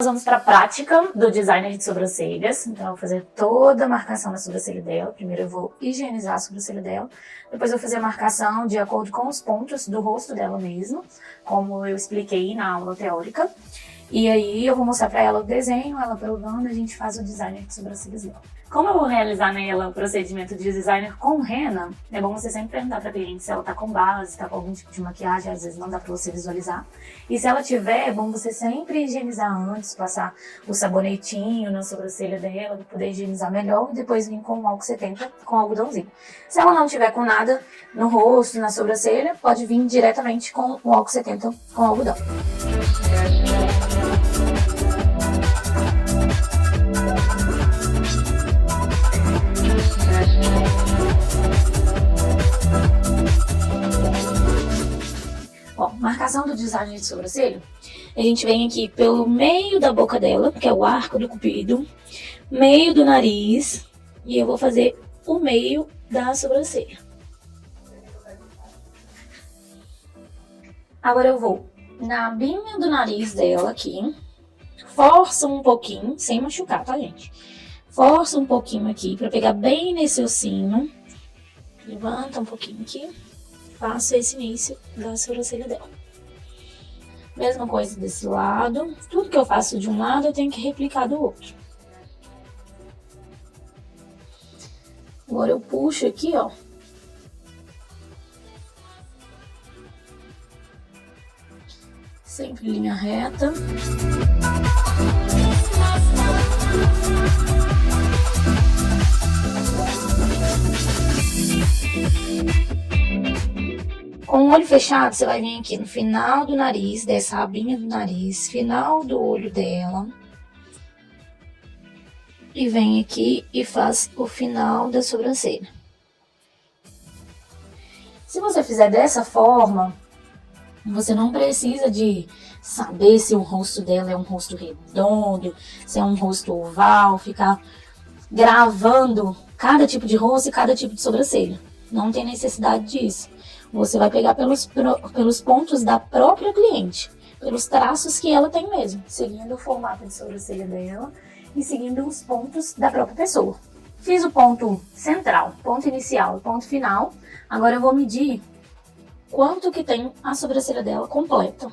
Nós vamos para a prática do designer de sobrancelhas. Então, eu vou fazer toda a marcação da sobrancelha dela. Primeiro eu vou higienizar a sobrancelha dela. Depois eu vou fazer a marcação de acordo com os pontos do rosto dela mesmo, como eu expliquei na aula teórica. E aí eu vou mostrar para ela o desenho, ela provando, a gente faz o designer de sobrancelhas dela. Como eu vou realizar nela o procedimento de designer com rena, é bom você sempre perguntar para a cliente se ela tá com base, tá com algum tipo de maquiagem, às vezes não dá para você visualizar. E se ela tiver, é bom você sempre higienizar antes, passar o sabonetinho na sobrancelha dela, para poder higienizar melhor, e depois vir com o álcool 70 com algodãozinho. Se ela não tiver com nada no rosto, na sobrancelha, pode vir diretamente com o álcool 70 com algodão. Bom, marcação do design de sobrancelha, a gente vem aqui pelo meio da boca dela, que é o arco do cupido, meio do nariz, e eu vou fazer o meio da sobrancelha. Agora eu vou na abinha do nariz dela aqui, força um pouquinho, sem machucar, tá, gente? Força um pouquinho aqui pra pegar bem nesse ossinho, levanta um pouquinho aqui. Faço esse início da sobrancelha dela. Mesma coisa desse lado. Tudo que eu faço de um lado, eu tenho que replicar do outro. Agora eu puxo aqui, ó. Sempre linha reta. Com o olho fechado, você vai vir aqui no final do nariz, dessa abinha do nariz, final do olho dela. E vem aqui e faz o final da sobrancelha. Se você fizer dessa forma, você não precisa de saber se o rosto dela é um rosto redondo, se é um rosto oval, ficar gravando cada tipo de rosto e cada tipo de sobrancelha. Não tem necessidade disso. Você vai pegar pelos pontos da própria cliente, pelos traços que ela tem mesmo, seguindo o formato de sobrancelha dela e seguindo os pontos da própria pessoa. Fiz o ponto central, ponto inicial e ponto final. Agora eu vou medir quanto que tem a sobrancelha dela completa.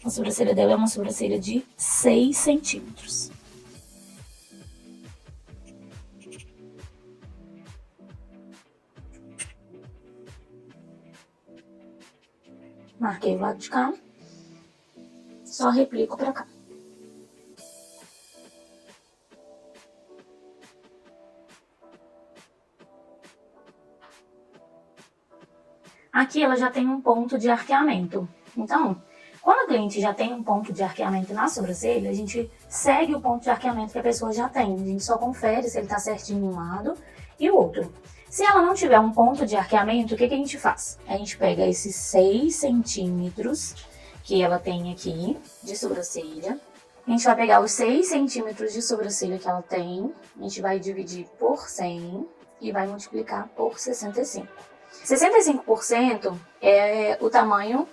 A sobrancelha dela é uma sobrancelha de 6 centímetros. Marquei o lado de cá, só replico pra cá. Aqui ela já tem um ponto de arqueamento. Então, quando a cliente já tem um ponto de arqueamento na sobrancelha, a gente segue o ponto de arqueamento que a pessoa já tem. A gente só confere se ele tá certinho um lado e o outro. Se ela não tiver um ponto de arqueamento, o que a gente faz? A gente pega esses 6 centímetros que ela tem aqui de sobrancelha. A gente vai pegar os 6 centímetros de sobrancelha que ela tem, a gente vai dividir por 100 e vai multiplicar por 65. 65% é o tamanho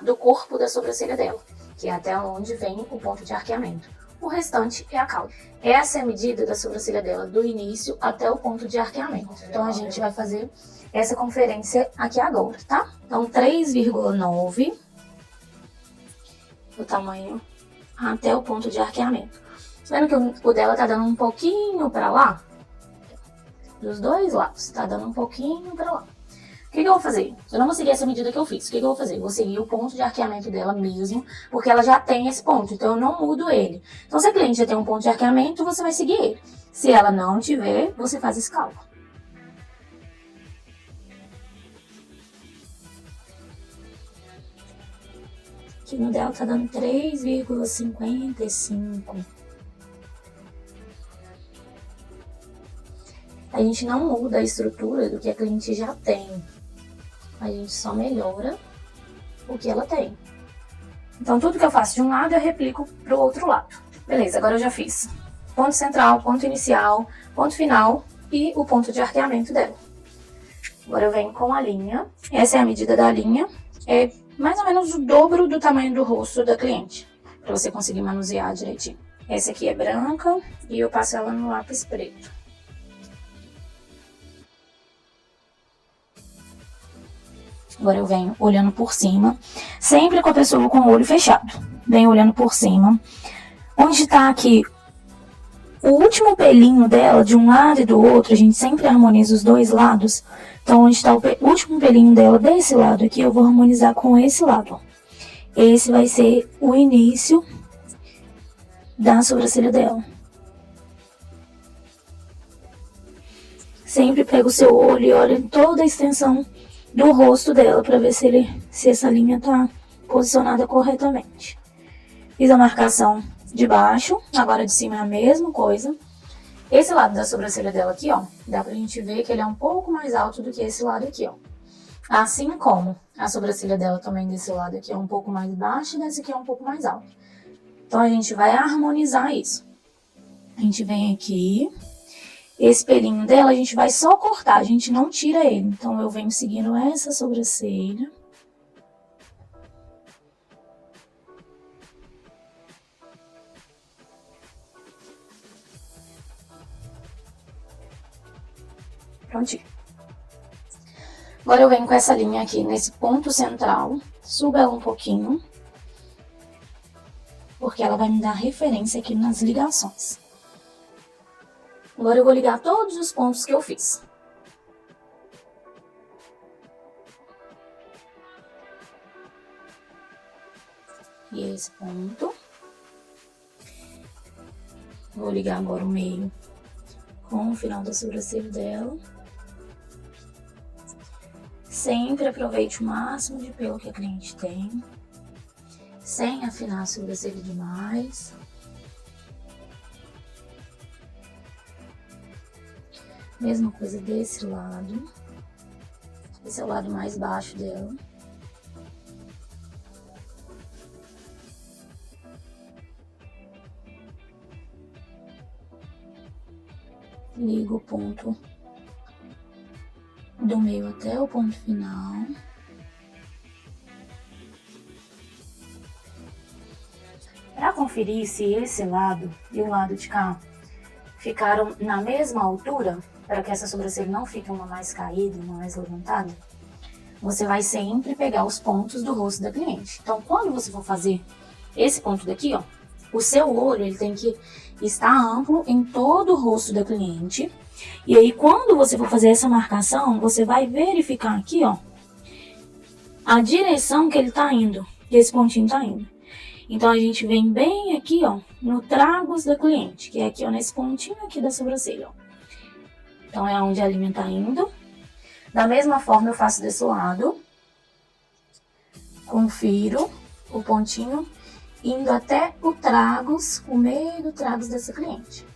do corpo da sobrancelha dela, que é até onde vem o ponto de arqueamento. O restante é a cauda. Essa é a medida da sobrancelha dela, do início até o ponto de arqueamento. Então, a gente vai fazer essa conferência aqui agora, tá? Então, 3,9 o tamanho até o ponto de arqueamento. Tá vendo que o dela tá dando um pouquinho pra lá? Dos dois lados, tá dando um pouquinho pra lá. O que eu vou fazer? Eu não vou seguir essa medida que eu fiz. O que eu vou fazer? Eu vou seguir o ponto de arqueamento dela mesmo, porque ela já tem esse ponto, então eu não mudo ele. Então, se a cliente já tem um ponto de arqueamento, você vai seguir ele. Se ela não tiver, você faz esse cálculo. Aqui no dela tá dando 3,55. A gente não muda a estrutura do que a cliente já tem. A gente só melhora o que ela tem. Então, tudo que eu faço de um lado, eu replico pro outro lado. Beleza, agora eu já fiz ponto central, ponto inicial, ponto final e o ponto de arqueamento dela. Agora eu venho com a linha. Essa é a medida da linha. É mais ou menos o dobro do tamanho do rosto da cliente, para você conseguir manusear direitinho. Essa aqui é branca e eu passo ela no lápis preto. Agora eu venho olhando por cima, sempre com a pessoa com o olho fechado. Venho olhando por cima. Onde tá aqui o último pelinho dela, de um lado e do outro, a gente sempre harmoniza os dois lados. Então, onde está o último pelinho dela desse lado aqui, eu vou harmonizar com esse lado. Esse vai ser o início da sobrancelha dela. Sempre pega o seu olho e olha toda a extensão do rosto dela para ver se essa linha tá posicionada corretamente. Fiz a marcação de baixo, agora de cima é a mesma coisa. Esse lado da sobrancelha dela aqui, ó, dá pra gente ver que ele é um pouco mais alto do que esse lado aqui, ó. Assim como a sobrancelha dela também desse lado aqui é um pouco mais baixa e desse aqui é um pouco mais alto. Então a gente vai harmonizar isso. A gente vem aqui, esse pelinho dela a gente vai só cortar, a gente não tira ele. Então eu venho seguindo essa sobrancelha. Prontinho. Agora eu venho com essa linha aqui nesse ponto central, subo ela um pouquinho, porque ela vai me dar referência aqui nas ligações. Agora eu vou ligar todos os pontos que eu fiz. E esse ponto. Vou ligar agora o meio com o final da sobrancelha dela. Sempre aproveite o máximo de pelo que a cliente tem, sem afinar a sobrancelha demais. Mesma coisa desse lado. Esse é o lado mais baixo dela. Ligo o ponto do meio até o ponto final. Para conferir se esse lado e o lado de cá ficaram na mesma altura, para que essa sobrancelha não fique uma mais caída, uma mais levantada, você vai sempre pegar os pontos do rosto da cliente. Então, quando você for fazer esse ponto daqui, ó, o seu olho ele tem que estar amplo em todo o rosto da cliente. E aí, quando você for fazer essa marcação, você vai verificar aqui, ó, a direção que ele tá indo, que esse pontinho tá indo. Então, a gente vem bem aqui, ó, no tragus da cliente, que é aqui, ó, nesse pontinho aqui da sobrancelha, ó. Então, é onde a linha tá indo. Da mesma forma, eu faço desse lado. Confiro o pontinho indo até o tragus, o meio do tragus dessa cliente.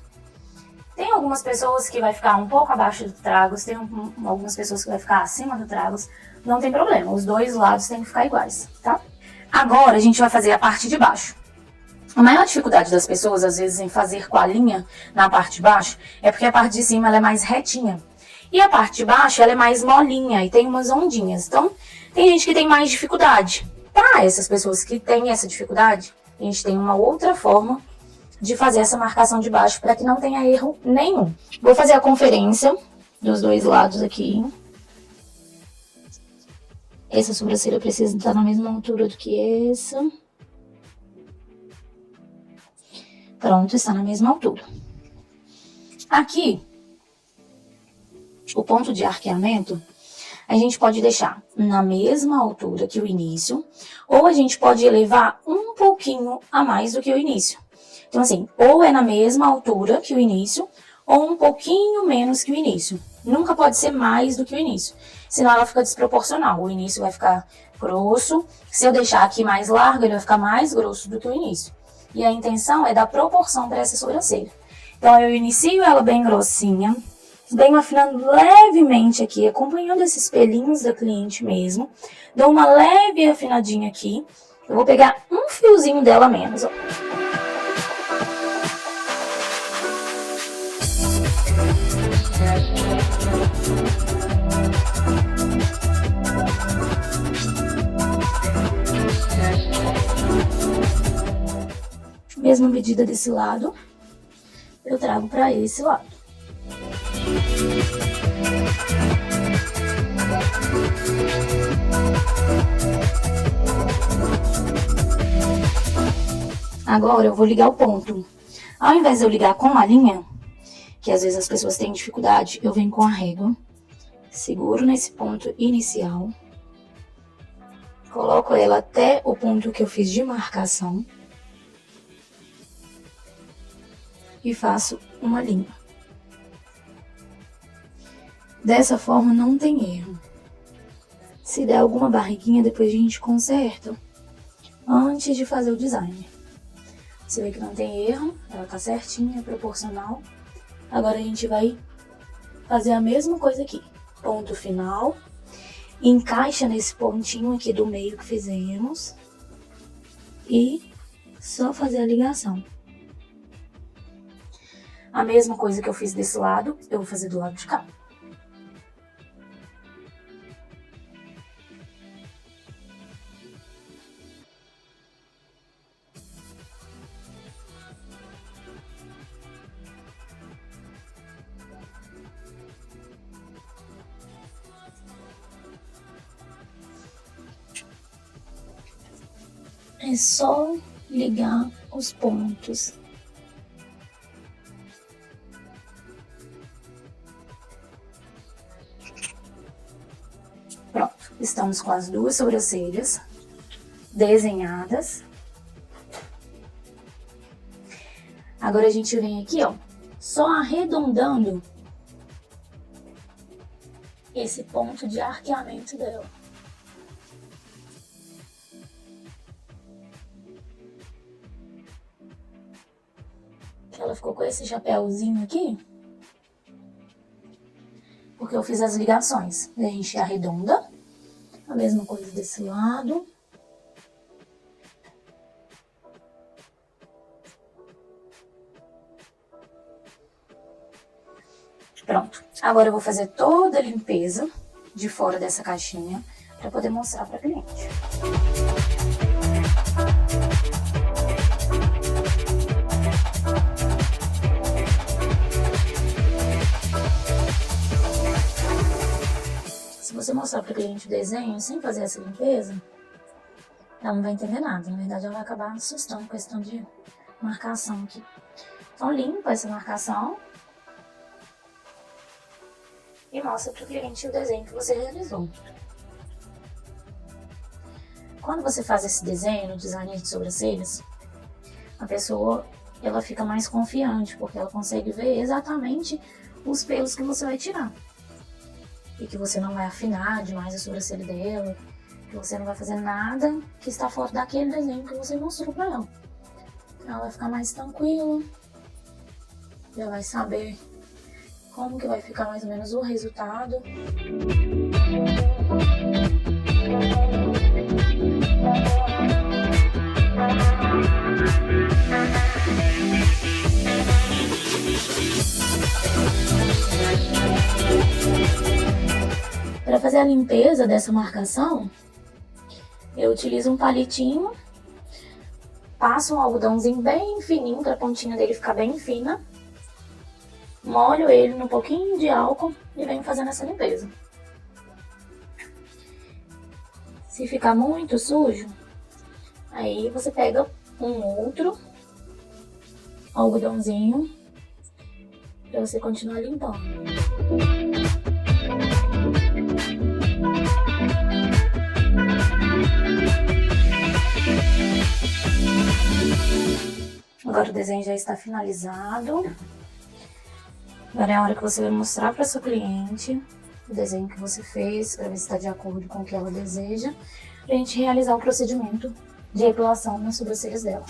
Tem algumas pessoas que vai ficar um pouco abaixo do tragus, tem algumas pessoas que vai ficar acima do tragus. Não tem problema, os dois lados têm que ficar iguais, tá? Agora, a gente vai fazer a parte de baixo. A maior dificuldade das pessoas, às vezes, em fazer com a linha na parte de baixo, é porque a parte de cima ela é mais retinha. E a parte de baixo ela é mais molinha e tem umas ondinhas. Então, tem gente que tem mais dificuldade. Para essas pessoas que têm essa dificuldade, a gente tem uma outra forma de fazer essa marcação de baixo para que não tenha erro nenhum. Vou fazer a conferência dos dois lados aqui. Essa sobrancelha precisa estar na mesma altura do que essa. Pronto, está na mesma altura. Aqui, o ponto de arqueamento, a gente pode deixar na mesma altura que o início, ou a gente pode elevar um pouquinho a mais do que o início. Então, assim, ou é na mesma altura que o início, ou um pouquinho menos que o início. Nunca pode ser mais do que o início, senão ela fica desproporcional. O início vai ficar grosso, se eu deixar aqui mais largo, ele vai ficar mais grosso do que o início. E a intenção é dar proporção para essa sobrancelha. Então, eu inicio ela bem grossinha, venho afinando levemente aqui, acompanhando esses pelinhos da cliente mesmo. Dou uma leve afinadinha aqui. Eu vou pegar um fiozinho dela menos, ó. Mesma medida desse lado, eu trago para esse lado. Agora eu vou ligar o ponto. Ao invés de eu ligar com a linha, que às vezes as pessoas têm dificuldade, eu venho com a régua, seguro nesse ponto inicial, coloco ela até o ponto que eu fiz de marcação e faço uma linha. Dessa forma não tem erro. Se der alguma barriguinha, depois a gente conserta antes de fazer o design. Você vê que não tem erro, ela tá certinha, é proporcional. Agora a gente vai fazer a mesma coisa aqui. Ponto final, encaixa nesse pontinho aqui do meio que fizemos e só fazer a ligação. A mesma coisa que eu fiz desse lado, eu vou fazer do lado de cá. É só ligar os pontos. Pronto, estamos com as duas sobrancelhas desenhadas. Agora a gente vem aqui, ó, só arredondando esse ponto de arqueamento dela. Ela ficou com esse chapéuzinho aqui, porque eu fiz as ligações. A gente arredonda, a mesma coisa desse lado. Pronto. Agora eu vou fazer toda a limpeza de fora dessa caixinha para poder mostrar para a cliente. Se você mostrar para o cliente o desenho sem fazer essa limpeza, ela não vai entender nada. Na verdade, ela vai acabar assustando com questão de marcação aqui. Então, limpa essa marcação e mostra para o cliente o desenho que você realizou. Quando você faz esse desenho no design de sobrancelhas, a pessoa ela fica mais confiante, porque ela consegue ver exatamente os pelos que você vai tirar. E que você não vai afinar demais a sobrancelha dela, que você não vai fazer nada que está fora daquele desenho que você mostrou para ela. Então ela vai ficar mais tranquila, já vai saber como que vai ficar mais ou menos o resultado. Para fazer a limpeza dessa marcação, eu utilizo um palitinho, passo um algodãozinho bem fininho para a pontinha dele ficar bem fina, molho ele num pouquinho de álcool e venho fazendo essa limpeza. Se ficar muito sujo, aí você pega um outro algodãozinho para você continuar limpando. Agora o desenho já está finalizado. Agora é a hora que você vai mostrar para sua cliente o desenho que você fez, para ver se está de acordo com o que ela deseja, para a gente realizar o procedimento de epilação nas sobrancelhas dela.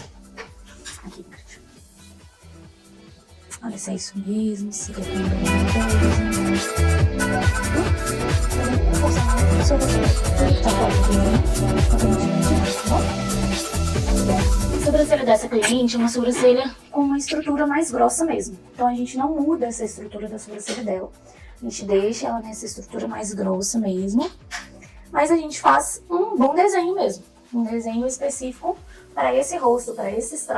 Aqui, olha se é isso mesmo, se quer que a sobrancelha dessa cliente é uma sobrancelha com uma estrutura mais grossa mesmo. Então a gente não muda essa estrutura da sobrancelha dela. A gente deixa ela nessa estrutura mais grossa mesmo. Mas a gente faz um bom desenho mesmo. Um desenho específico para esse rosto, para esses traços